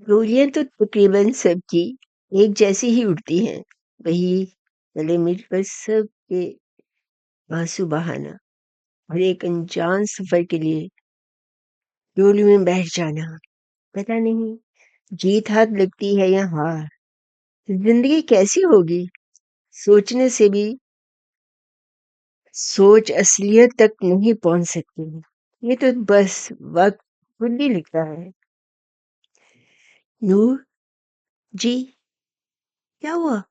गोलियां तो तकरीबन सबकी एक जैसी ही उड़ती हैं। वही गले मिलकर सबके आंसू बहाना और एक अनजान सफर के लिए डोली में बैठ जाना। पता नहीं जीत हाथ लगती है या हार। जिंदगी कैसी होगी सोचने से भी सोच असलियत तक नहीं पहुंच सकती। ये तो बस वक्त खुद ही लिखता है। नूर जी, क्या हुआ?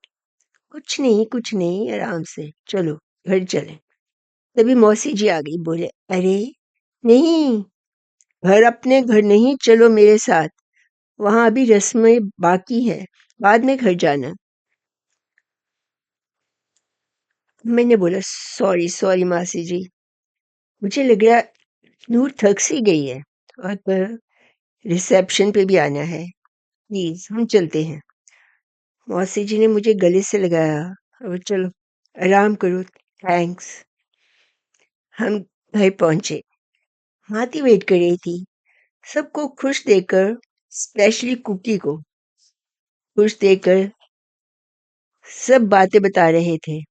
कुछ नहीं, आराम से चलो, घर चले। तभी मौसी जी आ गई। बोले, अरे नहीं, घर अपने घर नहीं, चलो मेरे साथ। वहां अभी रस्में बाकी है, बाद में घर जाना। मैंने बोला, सॉरी सॉरी मौसी जी, मुझे लग रहा नूर थक सी गई है और पर रिसेप्शन पे भी आना है। प्लीज हम चलते हैं। मौसी जी ने मुझे गले से लगाया और चलो आराम करो, थैंक्स। हम घर पहुंचे। हाथी वेट कर रही थी, सबको खुश देखकर, स्पेशली कुकी को खुश देखकर सब बातें बता रहे थे।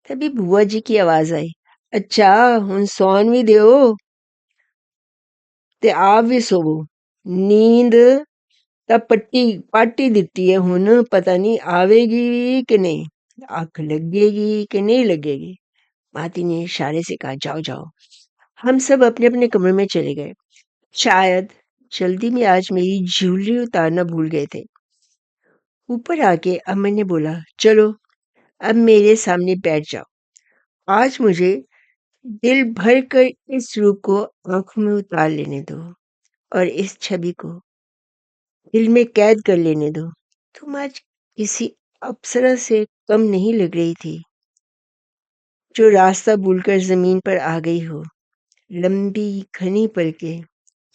तभी बुआ जी की आवाज आई, अच्छा हुन सौन भी दियो ते आप भी सोवो। नींद ਤਾਂ ਪਾਟੀ ਦਿੱਤੀ है, हुन पता नहीं आवेगी कि नहीं, आंख लगेगी कि नहीं लगेगी। माती ने इशारे से कहा, जाओ जाओ। हम सब अपने अपने कमरे में चले गए। शायद जल्दी में आज मेरी ज्वेलरी उतारना भूल गए थे। ऊपर आके अमन ने बोला, चलो अब मेरे सामने बैठ जाओ। आज मुझे दिल भर कर इस रूप को आंखों में उतार लेने दो और इस छवि को दिल में कैद कर लेने दो। तुम आज किसी अप्सरा से कम नहीं लग रही थी, जो रास्ता भूलकर जमीन पर आ गई हो। लंबी घनी पलकें,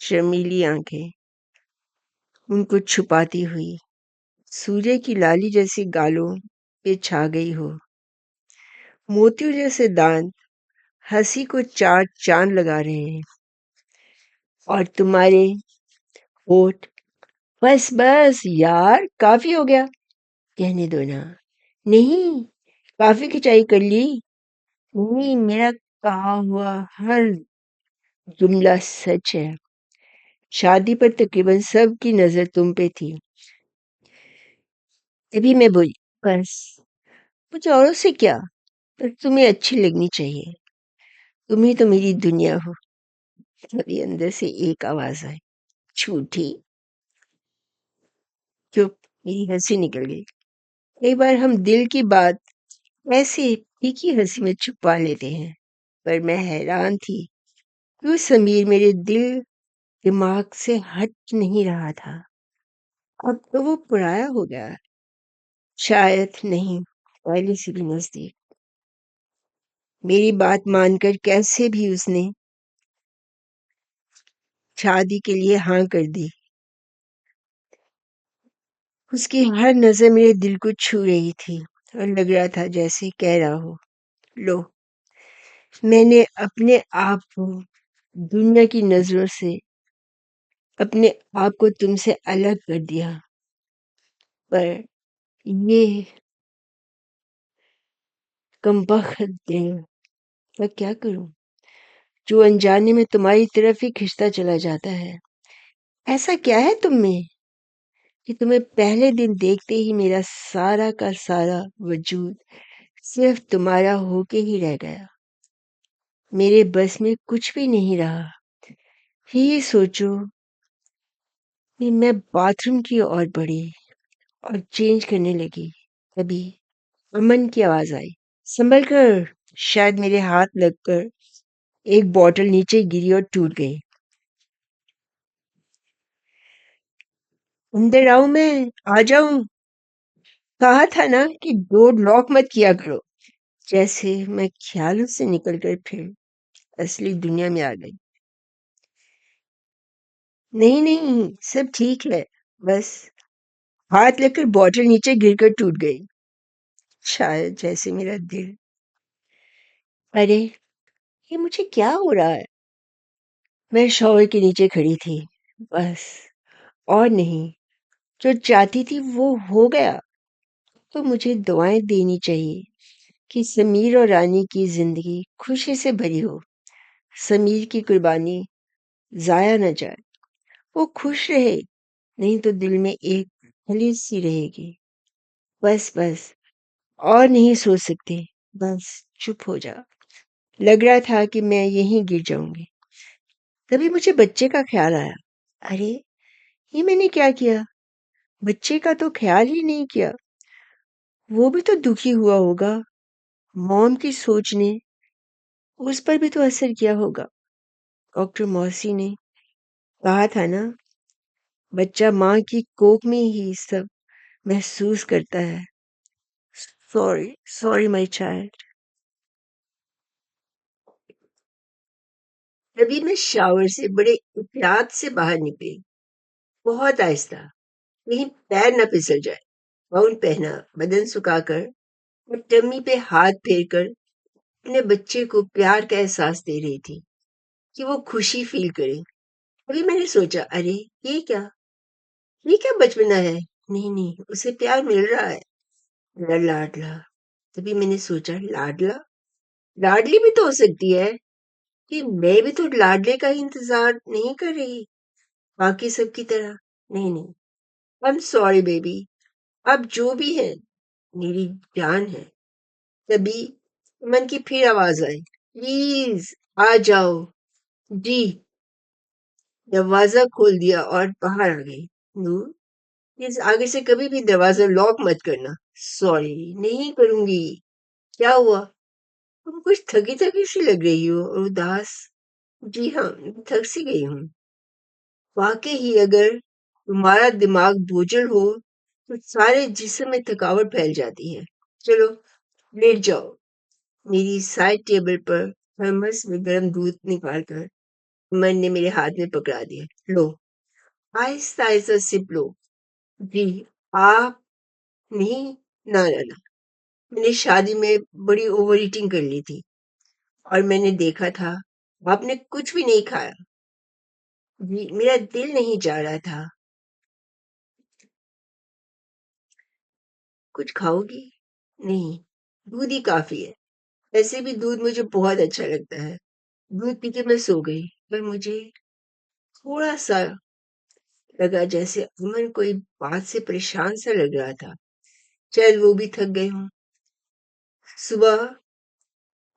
शर्मीली आंखें, उनको छुपाती हुई सूर्य की लाली जैसी गालों पे छा गई हो। मोतियों जैसे दांत हंसी को चार चांद लगा रहे हैं और तुम्हारे होठ, बस बस यार काफी हो गया, कहने दो ना। नहीं, काफी खिंचाई कर ली। नहीं, मेरा कहा हुआ हर जुमला सच है। शादी पर तकरीबन सबकी नजर तुम पे थी। तभी मैं बोली, बस मुझे औरों से क्या, पर तुम्हें अच्छी लगनी चाहिए। तुम ही तो मेरी दुनिया हो। तभी अंदर से एक आवाज आई, झूठी। चुप। मेरी हंसी निकल गई। कई बार हम दिल की बात ऐसे फीकी हंसी में छुपा लेते हैं, पर मैं हैरान थी क्यों समीर मेरे दिल दिमाग से हट नहीं रहा था। अब तो वो पराया हो गया। शायद नहीं, पहले से भी नजदीक। मेरी बात मानकर कैसे भी उसने शादी के लिए हाँ कर दी। उसकी हर नजर मेरे दिल को छू रही थी और लग रहा था जैसे कह रहा हो, लो मैंने अपने आप को दुनिया की नजरों से, अपने आप को तुमसे अलग कर दिया। पर ये कमबख्त दिल, मैं क्या करूं, जो अनजाने में तुम्हारी तरफ ही खिंचता चला जाता है। ऐसा क्या है तुम में कि तुम्हें पहले दिन देखते ही मेरा सारा का सारा वजूद सिर्फ तुम्हारा होके ही रह गया। मेरे बस में कुछ भी नहीं रहा। ही सोचो कि मैं बाथरूम की ओर बढ़ी और चेंज करने लगी। तभी अमन की आवाज आई, संभल कर। शायद मेरे हाथ लगकर एक बॉटल नीचे गिरी और टूट गई। अंदर आऊं मैं, आ जाऊं। कहा था ना कि डोर लॉक मत किया करो। जैसे मैं ख्यालों से निकलकर फिर असली दुनिया में आ गई। नहीं नहीं, सब ठीक है, बस हाथ लगकर बॉटल नीचे गिरकर टूट गई। शायद जैसे मेरा दिल। अरे ये मुझे क्या हो रहा है? मैं शॉवर के नीचे खड़ी थी, बस, और नहीं, जो चाहती थी वो हो गया। तो मुझे दुआएं देनी चाहिए कि समीर और रानी की जिंदगी खुशी से भरी हो। समीर की कुर्बानी जाया न जाए, वो खुश रहे, नहीं तो दिल में एक खलीज सी रहेगी। बस बस, और नहीं सोच सकते, बस चुप हो जा। लग रहा था कि मैं यहीं गिर जाऊंगी। तभी मुझे बच्चे का ख्याल आया। अरे, ये मैंने क्या किया? बच्चे का तो ख्याल ही नहीं किया। वो भी तो दुखी हुआ होगा। मॉम की सोच ने उस पर भी तो असर किया होगा। डॉक्टर मौसी ने कहा था ना, बच्चा माँ की कोख में ही सब महसूस करता है। Sorry, sorry my child. तभी मैं शावर से बड़े एहतियात से बाहर निकली, बहुत आहिस्ता, कहीं पैर न फिसल जाए। गाउन पहना, बदन सुखाकर और टम्मी पे हाथ फेरकर अपने बच्चे को प्यार का एहसास दे रही थी कि वो खुशी फील करे। अभी मैंने सोचा, अरे ये क्या, ये क्या बचपना है? नहीं नहीं, उसे प्यार मिल रहा है। मेरा लाडला। तभी मैंने सोचा, लाडला, लाडली भी तो हो सकती है कि मैं भी तो लाडले का ही इंतजार नहीं कर रही बाकी सबकी तरह। नहीं नहीं, आई एम सॉरी बेबी, अब जो भी है मेरी जान है। तभी मन की फिर आवाज आई, प्लीज आ जाओ। जी। दरवाजा खोल दिया और बाहर आ गई। नूर, प्लीज आगे से कभी भी दरवाजा लॉक मत करना। सॉरी, नहीं करूंगी। क्या हुआ? तुम कुछ थकी थकी सी लग रही हो और उदास। जी हाँ, थक सी गई हूँ। वाकई ही अगर तुम्हारा दिमाग बोझल हो तो सारे जिस्म में थकावट फैल जाती है। चलो लेट जाओ। मेरी साइड टेबल पर थर्मस में गर्म दूध निकाल कर अमन ने मेरे हाथ में पकड़ा दिया। लो, आहिस्ता आहिस्ता सिप लो। जी। आप नहीं, ना ना ना, मैंने शादी में बड़ी ओवर ईटिंग कर ली थी और मैंने देखा था आपने कुछ भी नहीं खाया। जी, मेरा दिल नहीं जा रहा था। कुछ खाओगी? नहीं, दूध ही काफी है। वैसे भी दूध मुझे बहुत अच्छा लगता है। दूध पी के मैं सो गई, पर मुझे थोड़ा सा लगा जैसे अमन कोई बात से परेशान सा लग रहा था। शायद वो भी थक गए हों। सुबह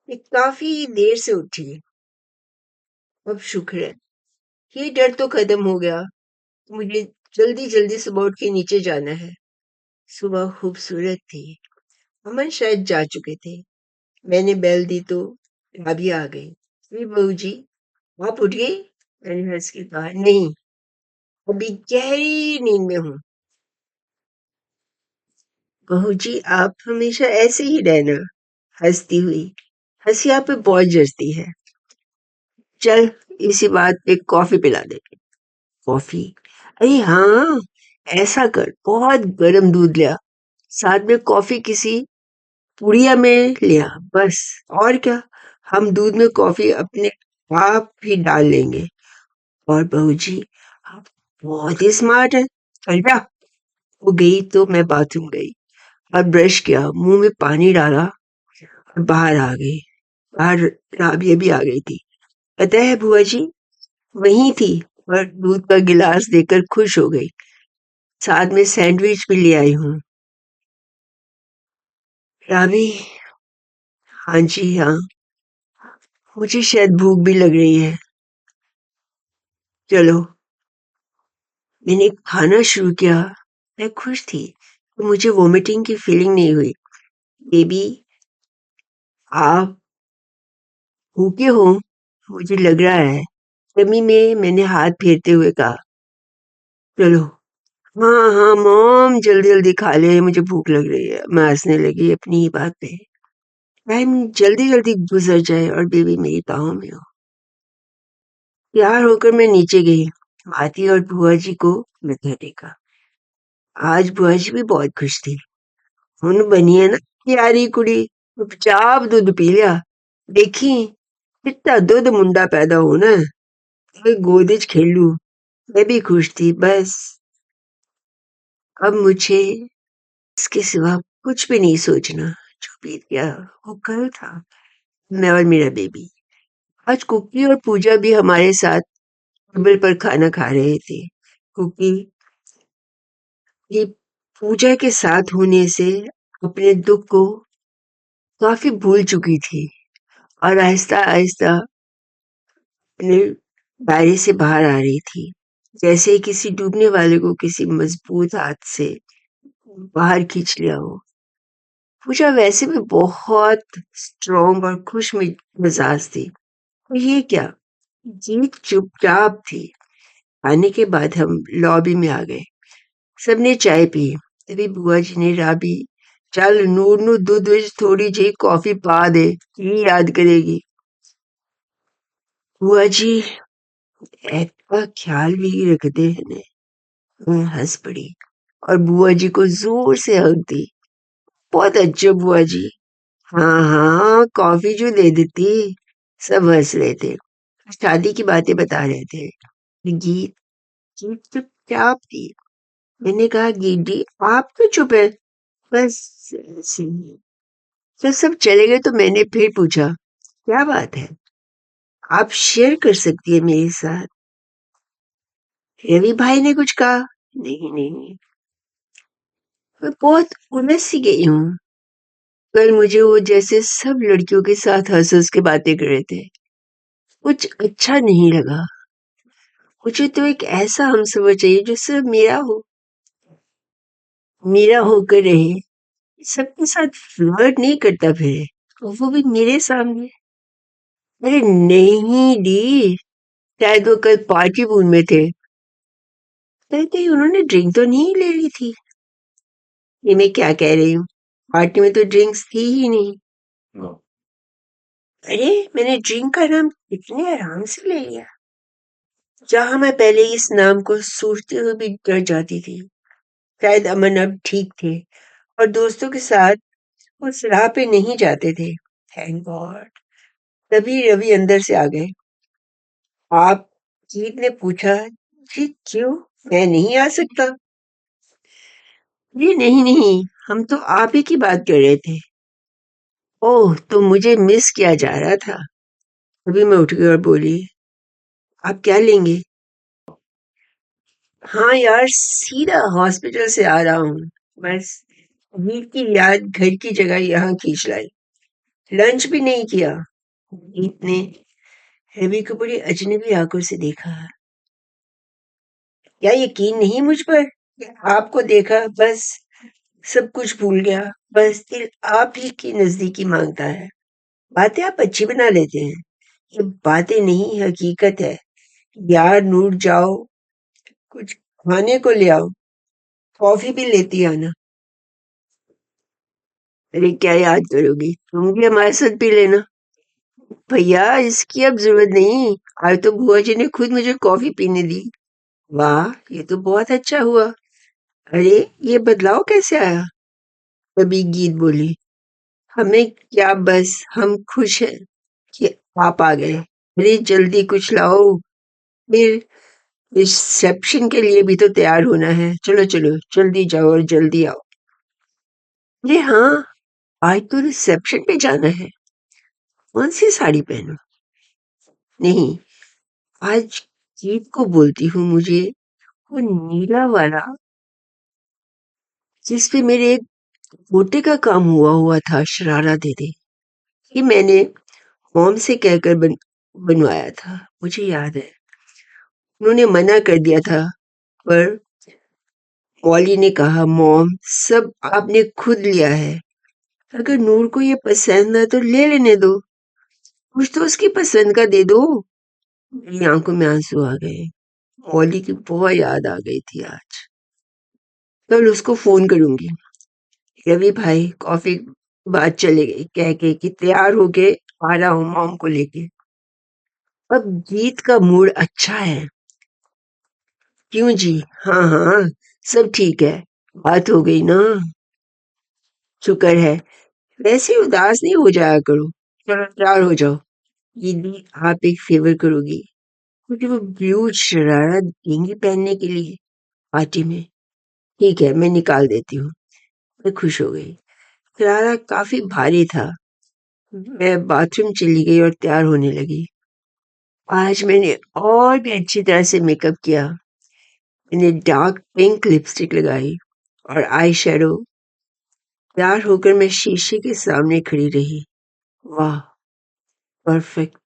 मैं काफी देर से उठी। अब शुक्र है, ये डर तो खत्म हो गया। मुझे जल्दी जल्दी सुबह उठ के नीचे जाना है। सुबह खूबसूरत थी। अमन शायद जा चुके थे। मैंने बेल दी तो भाभी आ गई। जी बहू जी, आप उठ गई? मैंने हंस के कहा, नहीं, अभी गहरी नींद में हूँ। बहू जी, आप हमेशा ऐसे ही रहना। हंसती हुई। हंसी आप पे बहुत जचती है। चल, इसी बात पे कॉफी पिला दे। कॉफी? अरे हाँ, ऐसा कर, बहुत गर्म दूध लिया, साथ में कॉफी किसी पुड़िया में लिया। बस, और क्या, हम दूध में कॉफी अपने आप ही डाल लेंगे। और बहू जी, आप बहुत ही स्मार्ट है। चल जा। वो गई तो मैं बाथरूम गई और ब्रश किया, मुंह में पानी डाला और बाहर आ गई। बाहर राबिया भी आ गई थी। पता है बुआ जी, वहीं थी और दूध का गिलास देकर खुश हो गई। साथ में सैंडविच भी ले आई हूँ। राबी, हाँ जी हाँ, मुझे शायद भूख भी लग रही है। चलो। मैंने खाना शुरू किया। मैं खुश थी कि मुझे वोमिटिंग की फीलिंग नहीं हुई। बेबी, आप भूखे हो? मुझे लग रहा है। तभी में मैंने हाथ फेरते हुए कहा, चलो। हाँ हाँ मॉम, जल्दी जल्दी खा ले, मुझे भूख लग रही है। मैं हंसने लगी अपनी ही बात पे। टाइम जल्दी जल्दी गुजर जाए और बेबी मेरी बाहों में हो। तैयार होकर मैं नीचे गई। आती और बुआ जी को मत्था टेका। आज बुआ जी भी बहुत खुश थी। हुन बनी है ना प्यारी कुड़ी, चुपचाप दूध पी लिया। देखी, कितना दूध मुंडा पैदा होना है। मैं गोदी च खेलू। मैं भी खुश थी, बस। अब मुझे इसके सिवा कुछ भी नहीं सोचना। जो बीत गया वो कल था। मैं और मेरा बेबी। आज कुकी और पूजा भी हमारे साथ टेबल पर खाना खा रहे थे। कुकी भी पूजा के साथ होने से अपने दुख को काफी भूल चुकी थी और आहिस्ता आहिस्ता अपने दायरे से बाहर आ रही थी, जैसे किसी डूबने वाले को किसी मजबूत हाथ से बाहर खींच लिया हो। पूजा वैसे भी बहुत स्ट्रॉन्ग और खुश मिजाज थी। और ये क्या, जीत चुपचाप थी। आने के बाद हम लॉबी में आ गए। सबने चाय पी। तभी बुआ जी ने राबी, चल नूर नु दूध विच थोड़ी जी कॉफी पा दे, की याद करेगी। बुआ जी एक का ख्याल भी रखते हैं ने। मैं हंस पड़ी और बुआ जी को जोर से हक दी। बहुत अच्छे बुआ जी। हाँ हाँ, कॉफी जो दे देती। सब हंस रहे थे, शादी की बातें बता रहे थे। गीत गीत चुपचाप थी। मैंने कहा, गीत जी आप तो चुप है। बस ऐसे ही। जब सब चले गए तो मैंने फिर पूछा, क्या बात है, आप शेयर कर सकती है मेरे साथ। रवि भाई ने कुछ कहा? नहीं नहीं, मैं बहुत उलझ सी गई हूँ। कल मुझे वो जैसे सब लड़कियों के साथ हंस हंस के बातें कर रहे थे, कुछ अच्छा नहीं लगा। मुझे तो एक ऐसा हमसफर चाहिए जो सिर्फ मेरा हो, मेरा होकर रहे, सबके साथ फ्लर्ट नहीं करता फिरे, और वो भी मेरे सामने। अरे नहीं डी, शायद वो कल पार्टी मूड में थे। कहीं कहीं उन्होंने ड्रिंक तो नहीं ले ली थी? ये मैं क्या कह रही हूँ, पार्टी में तो ड्रिंक्स थी ही नहीं। अरे मैंने ड्रिंक का नाम इतने आराम से ले लिया, जहां मैं पहले इस नाम को सोचते हुए भी डर जाती थी। शायद अमन अब ठीक थे और दोस्तों के साथ उस राह पे नहीं जाते थे। Thank God. तभी रवि अंदर से आ गए। आप, जीत ने पूछा। जी क्यों, मैं नहीं आ सकता? जी नहीं नहीं, हम तो आप ही की बात कर रहे थे। ओह, तो मुझे मिस किया जा रहा था। तभी मैं उठ गई और बोली, आप क्या लेंगे? हाँ यार, सीधा हॉस्पिटल से आ रहा हूँ। बस ईद की याद घर की जगह यहाँ खींच लाई। लंच भी नहीं किया। ईद ने रवि को बड़ी अजनबी आंखों से देखा। क्या यकीन नहीं मुझ पर? आपको देखा बस सब कुछ भूल गया। बस दिल आप ही की नजदीकी मांगता है। बातें आप अच्छी बना लेते हैं। ये बातें नहीं, हकीकत है। यार नूर, जाओ कुछ खाने को ले आओ, कॉफी भी लेती आना। अरे क्या याद करोगी, तुम भी हमारे साथ पी लेना। भैया इसकी अब जरूरत नहीं, आज तो बुआ जी ने खुद मुझे कॉफी पीने दी। वाह, ये तो बहुत अच्छा हुआ। अरे ये बदलाव कैसे आया? तभी गीत बोली, हमें क्या, बस हम खुश हैं कि आप आ गए। अरे जल्दी कुछ लाओ, फिर रिसेप्शन के लिए भी तो तैयार होना है। चलो चलो जल्दी जाओ और जल्दी आओ। अरे हाँ, आज तो रिसेप्शन पे जाना है। कौन सी साड़ी पहनूं? नहीं, आज गीत को बोलती हूँ मुझे वो नीला वाला, जिस पे मेरे एक गोटे का काम हुआ था, शरारा दे दे। ये मैंने मॉम से कहकर बनवाया था, मुझे याद है। उन्होंने मना कर दिया था, पर मौली ने कहा, मॉम सब आपने खुद लिया है, अगर नूर को ये पसंद है तो ले लेने दो, कुछ तो उसकी पसंद का दे दो। मेरी आंखों में आंसू आ गए। मौली की बहुत याद आ गई थी आज। कल उसको फोन करूंगी। रवि भाई कॉफी बाद चले गए कह के कि तैयार होके आ रहा हूँ मॉम को लेके। अब गीत का मूड अच्छा है। क्यों जी? हाँ हाँ, सब ठीक है। बात हो गई ना? शुक्र है। वैसे उदास नहीं हो जाया करो। चलो तैयार हो जाओ। दीदी आप एक फेवर करोगी, मुझे वो ब्लू शरारा देंगी पहनने के लिए पार्टी में। ठीक है, मैं निकाल देती हूँ। मैं खुश हो गई। शरारा काफी भारी था। मैं बाथरूम चली गई और तैयार होने लगी। आज मैंने और भी अच्छी तरह से मेकअप किया। मैंने डार्क पिंक लिपस्टिक लगाई और आई शेडो। तैयार होकर मैं शीशे के सामने खड़ी रही। वाह, परफेक्ट।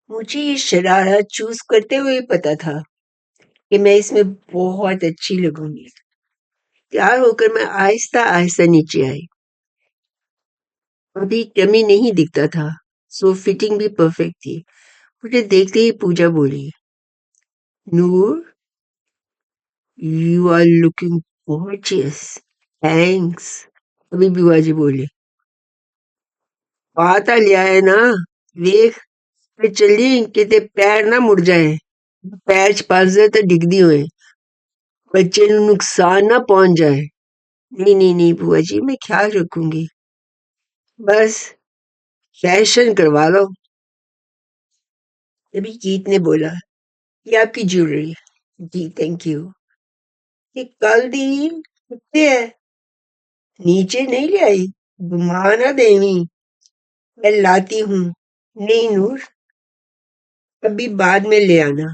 मुझे ये शरारा चूज करते हुए पता था कि मैं इसमें बहुत अच्छी लगूंगी। तैयार होकर मैं आहिस्ता आहिस्ता नीचे आई। अभी टमी नहीं दिखता था, सो फिटिंग भी परफेक्ट थी। मुझे देखते ही पूजा बोली, Noor, you are looking gorgeous. Thanks. अभी बुआ जी बोले, पाता लिया है ना, देख पे चली किते पैर ना मुड़ जाए। पैर छपस जाए तो डिगदी हुए, बच्चे ਨੂੰ नुकसान ना पहुंच जाए। नहीं नहीं नहीं बुआ जी, मैं ख्याल रखूंगी। बस फैशन करवा लो। तभी गीत ने बोला, ये आपकी ज्वेलरी। Ji thank you. ये कल दी कितने है? नीचे नहीं ले आई? घुमाना देवी, मैं लाती हूँ। नहीं नूर, कभी बाद में ले आना,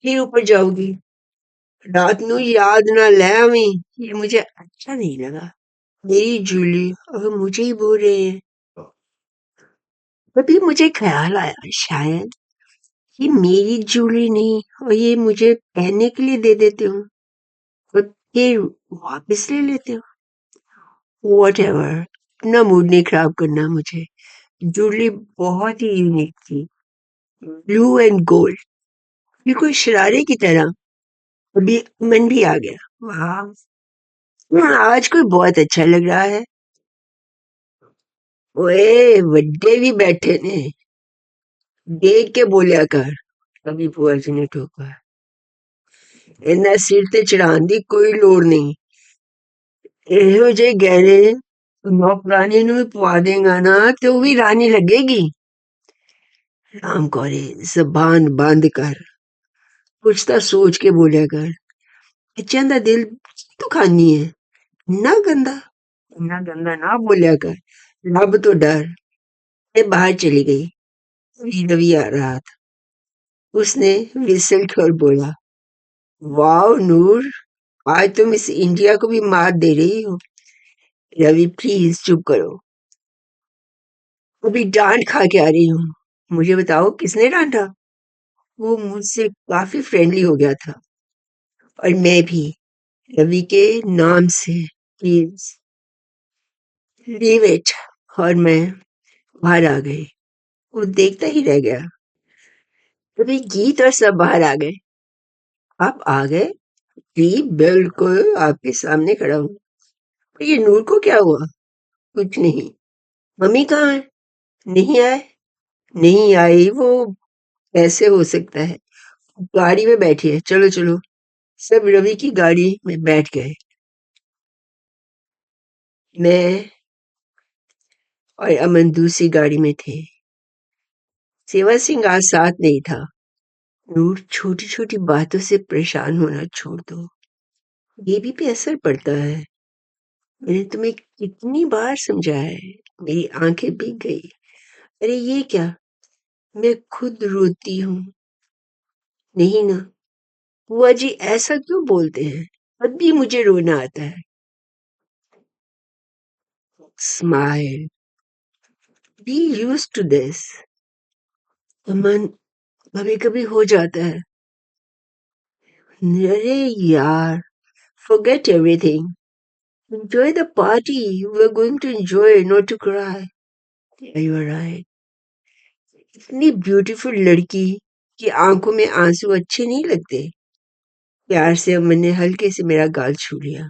फिर ऊपर जाओगी। रात नू याद ना ले आवी, ये मुझे अच्छा नहीं लगा। मेरी जूली अब मुझे ही बोल रहे हैं। तभी मुझे ख्याल आया, शायद ये मेरी जूली नहीं और ये मुझे पहनने के लिए दे देते हो और फिर वापस ले लेते हो। वॉट एवर, अपना मूड नहीं खराब करना मुझे। जूली बहुत ही यूनिक थी, ब्लू एंड गोल्ड, बिल्कुल शरारे की तरह। अभी मन भी आ गया। वाह, आज कोई बहुत अच्छा लग रहा है। ओए बड्डे भी बैठे ने, देख के बोलिया कर। अभी बुआ जी ने टोका, इन्ना सिर ते चढ़ाने दी कोई लोड़ नहीं। ਇਹੋ ਜਿਹੇ ਗਹਿਣੇ नौकरानी ਨੂੰ ਵੀ ਪਵਾ ਦੇਗਾ ਨਾ ਤੇ ਉਹ ਵੀ ਰਾਣੀ लगेगी। राम कौरे जबान बंद कर, कुछ तो सोच के बोलिया कर। बच्चों का दिल तो खानी है, इन्ना गंदा ना बोलिया कर। रब तो डर। मैं बाहर चली गई। अभी रवि आ रहा था। उसने विसल कर बोला, वाओ नूर, आज तुम इस इंडिया को भी मात दे रही हो। रवि प्लीज चुप करो, अभी डांट खा के आ रही हूँ। मुझे बताओ किसने डांटा? वो मुझसे काफी फ्रेंडली हो गया था और मैं भी, रवि के नाम से। Please leave it. और मैं बाहर आ गई। वो देखता ही रह गया। तभी गीत और सब बाहर आ गए। आप आ गए? जी बिल्कुल, आपके सामने खड़ा हूँ। पर ये नूर को क्या हुआ? कुछ नहीं। मम्मी कहाँ है? नहीं आए? नहीं आई वो? कैसे हो सकता है? गाड़ी में बैठी है, चलो चलो। सब रवि की गाड़ी में बैठ गए। मैं और अमन दूसरी गाड़ी में थे। सेवा सिंह आज साथ नहीं था। नूर, छोटी छोटी बातों से परेशान होना छोड़ दो, बेबी पे असर पड़ता है। मैंने तुम्हें कितनी बार समझाया है। मेरी आंखें भीग गई। अरे ये क्या, मैं खुद रोती हूँ। नहीं ना, बुआ जी ऐसा क्यों बोलते हैं? अब भी मुझे रोना आता है। Smile, be use to this. Aman, कभी कभी हो जाता है। अरे यार, forget everything. Enjoy the party. We're going to enjoy, not to cry. Yeah, you are right. इतनी ब्यूटीफुल लड़की की आंखों में आंसू अच्छे नहीं लगते। प्यार से अमन ने हल्के से मेरा गाल छू लिया।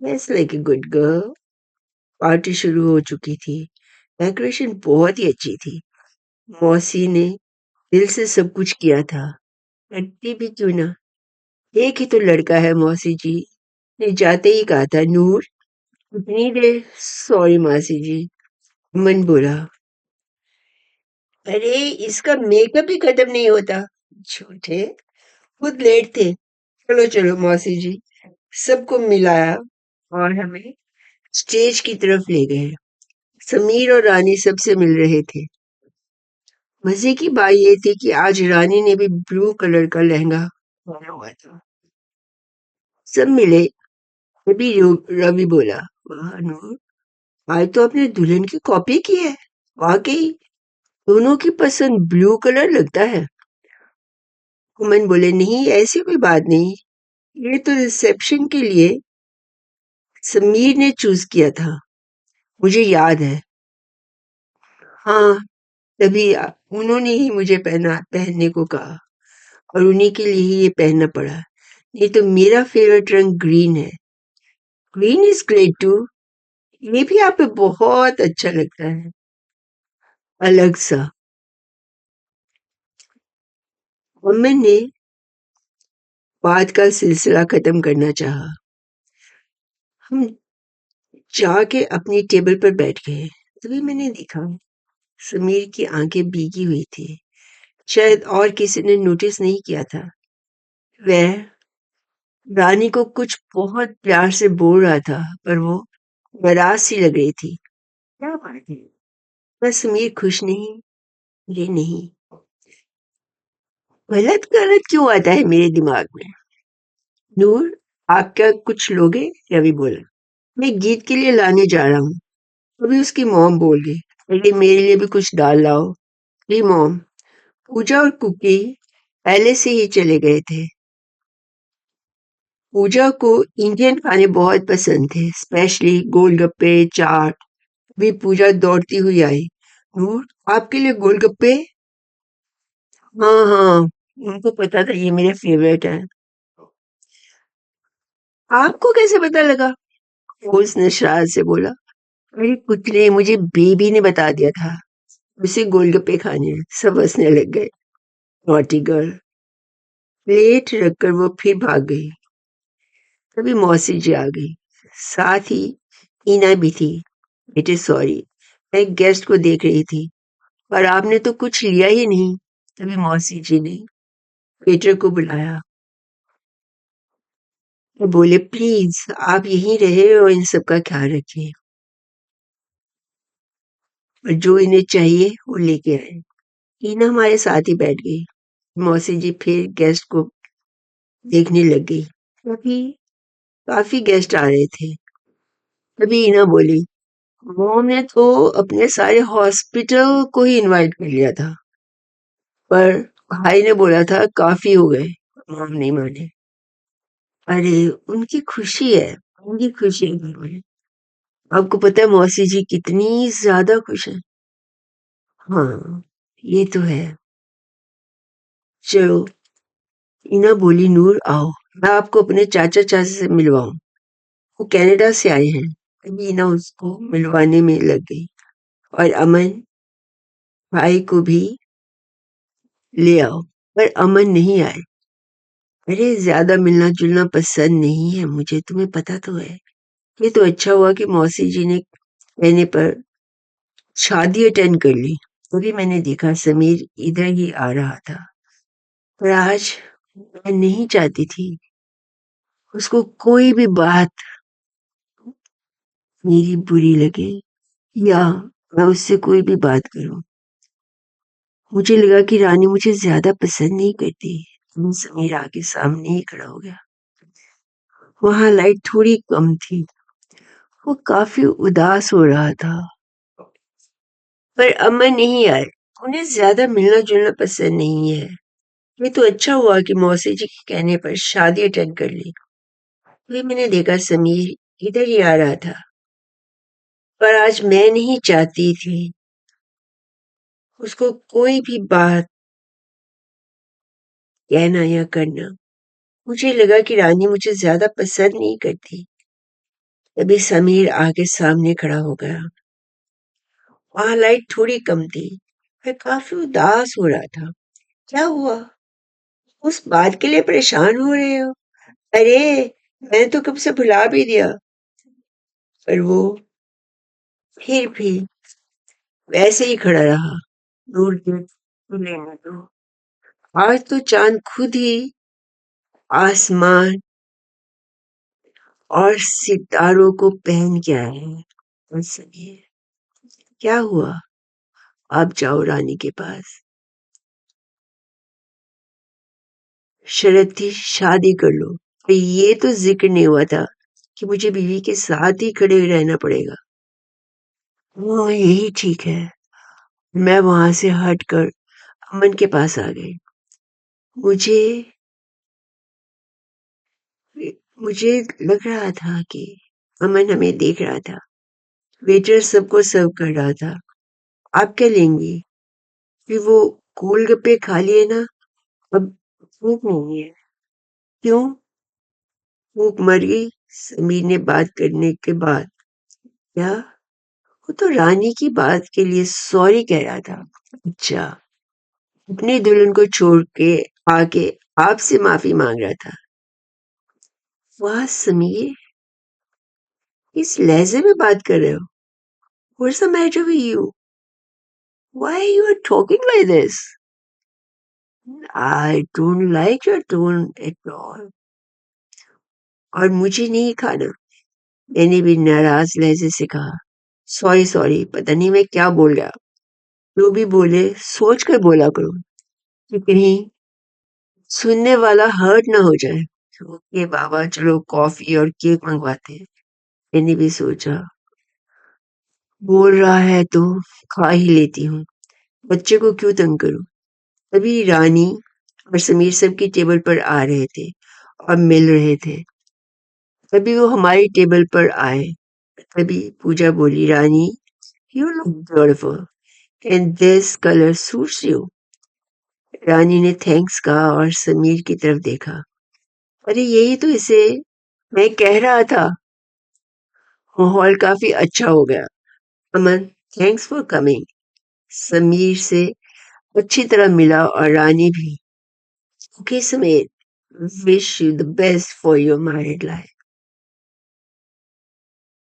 Yes, like a good girl. Party शुरू हो चुकी थी। डेकोरेशन बहुत ही अच्छी थी। मौसी ने दिल से सब कुछ किया था। करती भी क्यों ना, एक ही तो लड़का है। मौसी जी ने जाते ही कहा था, नूर इतनी देर। सॉरी मासी जी, मन बोला। अरे इसका मेकअप ही खत्म नहीं होता। छोटे खुद लेट थे, चलो चलो मौसी जी, सबको मिलाया और हमें स्टेज की तरफ ले गए। समीर और रानी सबसे मिल रहे थे। मजे की बात ये थी कि आज रानी ने भी ब्लू कलर का लहंगा पहना हुआ था। सब मिले, तभी रवि बोला, वाह नूर, आज तो अपने दुल्हन की कॉपी की है। वाकई दोनों की पसंद ब्लू कलर लगता है। उमन बोले, नहीं ऐसी कोई बात नहीं, ये तो रिसेप्शन के लिए समीर ने चूज किया था, मुझे याद है। हाँ, तभी उन्होंने ही मुझे पहनने को कहा और उन्हीं के लिए ही ये पहनना पड़ा। नहीं तो मेरा फेवरेट रंग ग्रीन है। Green is great too. ये भी आप पे बहुत अच्छा लगता है, अलग सा। मम्मी ने बात का सिलसिला खत्म करना चाहा। हम जाके अपनी टेबल पर बैठ गए। तभी मैंने देखा समीर की आंखें भीगी हुई थी। शायद और किसी ने नोटिस नहीं किया था। वह रानी को कुछ बहुत प्यार से बोल रहा था, पर वो नाराज सी लग रही थी। क्या बात है? मैं समीर खुश नहीं? अरे नहीं, गलत गलत क्यों आता है मेरे दिमाग में? नूर, आप क्या कुछ लोगे? रवि बोला। मैं गीत के लिए लाने जा रहा हूँ। तभी उसकी मॉम बोल गई, अरे मेरे लिए भी कुछ डाल लाओ। जी मॉम। पूजा और कुकी पहले से ही चले गए थे। पूजा को इंडियन खाने बहुत पसंद थे, स्पेशली गोलगप्पे, चाट। भी पूजा दौड़ती हुई आई। नूर, आपके लिए गोलगप्पे? हाँ हाँ, उनको पता था ये मेरे फेवरेट है। आपको कैसे पता लगा? वो उसने शरारत से बोला, अरे कुतले, मुझे बेबी ने बता दिया था उसे गोलगप्पे खाने हैं। सब हंसने लग गए। Naughty girl. प्लेट रखकर वो फिर भाग गई। तभी मौसी जी आ गई, साथ ही ईना भी थी। बेटे सॉरी, मैं एक गेस्ट को देख रही थी और आपने तो कुछ लिया ही नहीं। तभी मौसी जी ने वेटर को बुलाया। वो बोले, प्लीज आप यहीं रहे और इन सब का ख्याल रखिए और जो इन्हें चाहिए वो लेके आए। टीना हमारे साथ ही बैठ गई। मौसी जी फिर गेस्ट को देखने लग गई। अभी काफी गेस्ट आ रहे थे। तभी ईना बोली, मॉम ने तो अपने सारे हॉस्पिटल को ही इनवाइट कर लिया था, पर भाई ने बोला था काफी हो गए। मॉम नहीं माने। अरे उनकी खुशी है, उनकी खुशी है घर में। आपको पता है मौसी जी कितनी ज्यादा खुश है। हाँ, ये तो है। चलो, ईना बोली, नूर आओ, मैं आपको अपने चाचा चाची से मिलवाऊं। वो कनाडा से आए हैं। तभी ईना उसको मिलवाने में लग गई और अमन भाई को भी ले आओ, पर अमन नहीं आए। अरे ज्यादा मिलना जुलना पसंद नहीं है मुझे, तुम्हें पता तो है। ये तो अच्छा हुआ कि मौसी जी ने कहने पर शादी अटेंड कर ली। तभी मैंने देखा समीर इधर ही आ रहा था, पर आज मैं नहीं चाहती थी उसको कोई भी बात मेरी बुरी लगे या मैं उससे कोई भी बात करूं। मुझे लगा कि रानी मुझे ज्यादा पसंद नहीं करती। समीर आके सामने ही खड़ा हो गया। वहां लाइट थोड़ी कम थी। वो काफी उदास हो रहा था, पर अमन नहीं आए। उन्हें ज्यादा मिलना जुलना पसंद नहीं है। ये तो अच्छा हुआ कि मौसी जी के कहने पर शादी अटेंड कर ली। फिर मैंने देखा समीर इधर ही आ रहा था, पर आज मैं नहीं चाहती थी उसको कोई भी बात कहना या करना। मुझे लगा कि रानी मुझे ज्यादा पसंद नहीं करती। तभी समीर आके सामने खड़ा हो गया। वहां लाइट थोड़ी कम थी। मैं काफी उदास हो रहा था। क्या हुआ? उस बात के लिए परेशान हो रहे हो? अरे मैं तो कब से भुला भी दिया। पर वो फिर भी वैसे ही खड़ा रहा। दूर दूर लेने दो। आज तो चांद खुद ही आसमान और सितारों को पहन के आए हैं। और सुनिए, क्या हुआ? आप जाओ रानी के पास, शर्त थी शादी कर लो। और ये तो जिक्र नहीं हुआ था कि मुझे बीवी के साथ ही खड़े रहना पड़ेगा। हाँ, यही ठीक है। मैं वहां से हटकर अमन के पास आ गई। मुझे मुझे लग रहा था कि अमन हमें देख रहा था। वेटर सबको सर्व कर रहा था। आप क्या लेंगी? फिर वो गोलगप्पे खा लिए ना, अब भूख नहीं है। क्यों? भूख मर गई? समीर ने बात करने के बाद। क्या? वो तो रानी की बात के लिए सॉरी कह रहा था। अच्छा, अपनी दुल्हन को छोड़ के आके आपसे माफी मांग रहा था। वाह समीर, इस लहजे में बात कर रहे हो? What's the matter with you? Why you are talking like this? I don't like your tone at all. और मुझे नहीं खाना। मैंने भी नाराज लहजे से कहा। सॉरी सॉरी, पता नहीं मैं क्या बोल गया। जो भी बोले सोच कर बोला करो, कि कहीं सुनने वाला हर्ट ना हो जाए। ओके बाबा, चलो कॉफी और केक मंगवाते हैं। मैंने भी सोचा, बोल रहा है तो खा ही लेती हूँ, बच्चे को क्यों तंग करूं। तभी रानी और समीर सबकी टेबल पर आ रहे थे और मिल रहे थे। तभी वो हमारी टेबल पर आए। तभी पूजा बोली, Rani, you look beautiful and this colour suits you. Rani ने थैंक्स कहा और समीर की तरफ देखा। अरे यही तो इसे मैं कह रहा था। माहौल काफी अच्छा हो गया। अमन, थैंक्स फॉर कमिंग। समीर से अच्छी तरह मिला और रानी भी। Okay Sameer, wish you the best for your married life.